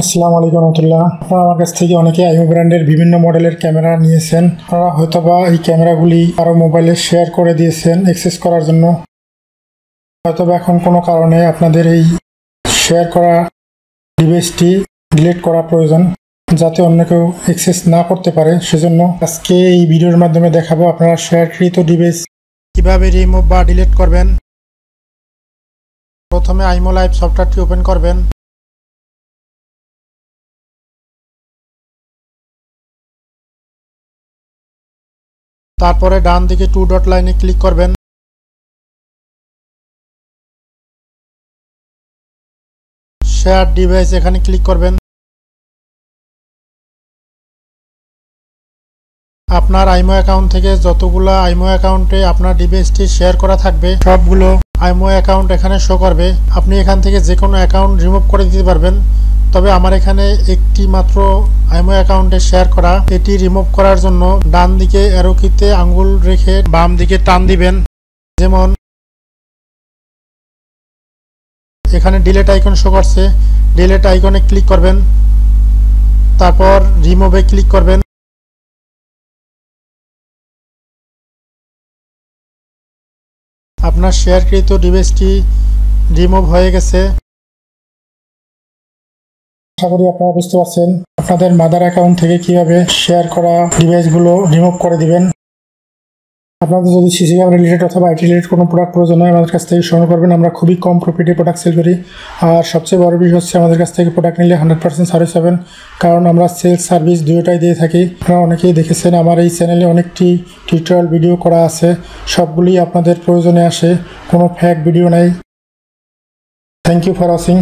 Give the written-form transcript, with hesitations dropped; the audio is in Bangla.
আসসালামু আলাইকুম রহমতুল্লাহ। আপনারা আমার কাছ থেকে অনেকে আইমো ব্র্যান্ডের বিভিন্ন মডেলের ক্যামেরা নিয়েছেন। আপনারা হয়তোবা এই ক্যামেরাগুলি আরও মোবাইলে শেয়ার করে দিয়েছেন অ্যাক্সেস করার জন্য। হয়তোবা এখন কোনো কারণে আপনাদের এই শেয়ার করা ডিভাইসটি ডিলিট করা প্রয়োজন, যাতে অন্য কেউ অ্যাক্সেস না করতে পারে। সেজন্য আজকে এই ভিডিওর মাধ্যমে দেখাবো আপনারা শেয়ারকৃত ডিভাইস কীভাবে রিমুভ বা ডিলিট করবেন। প্রথমে আইমো লাইভ সফটওয়্যারটি ওপেন করবেন। তারপরে ডান দিকে 2 ডট লাইনে ক্লিক করবেন। শেয়ার ডিভাইস এখানে ক্লিক করবেন। আপনার আইমো অ্যাকাউন্ট থেকে যতগুলো আইমো অ্যাকাউন্টে আপনার ডিভাইসটি শেয়ার করা থাকবে সবগুলো আইমো অ্যাকাউন্ট এখানে শো করবে। আপনি এখান থেকে যে কোনো অ্যাকাউন্ট রিমুভ করে দিতে পারবেন, তবে আমার এখানে একটি মাত্র আইমো অ্যাকাউন্টে শেয়ার করা। এটি রিমুভ করার জন্য ডান দিকে অ্যারো কিতে আঙ্গুল রেখে বাম দিকে টান দিবেন। যেমন এখানে ডিলিট আইকন শো করছে, ডিলিট আইকনে ক্লিক করবেন, তারপর রিমুভে ক্লিক করবেন। আপনার শেয়ারকৃত ডিভাইসটি রিমুভ হয়ে গেছে। আশা করি আপনারা বুঝতে পারছেন আপনাদের মাদার অ্যাকাউন্ট থেকে কিভাবে শেয়ার করা ডিভাইসগুলো রিমুভ করে দিবেন। আপনাদের যদি সিসি ক্যামেরা রিলেটেড অথবা আইটি রিলেটেড কোনো প্রোডাক্ট প্রয়োজন হয় আমাদের কাছ থেকে সংগ্রহ করবেন। আমরা খুবই কম প্রফিটে প্রোডাক্ট সেল করি। আর সবচেয়ে বড় বিষয় হচ্ছে আমাদের কাছ থেকে প্রোডাক্ট নিলে 100% সার্ভিস পাবেন, কারণ আমরা সেলস সার্ভিস দুটোটাই দিয়ে থাকি। আপনারা অনেকেই দেখেছেন আমার এই চ্যানেলে অনেকটি টিউটোরিয়াল ভিডিও করা আছে, সবগুলি আপনাদের প্রয়োজনে আসে, কোনো ফেক ভিডিও নাই। Thank you for watching.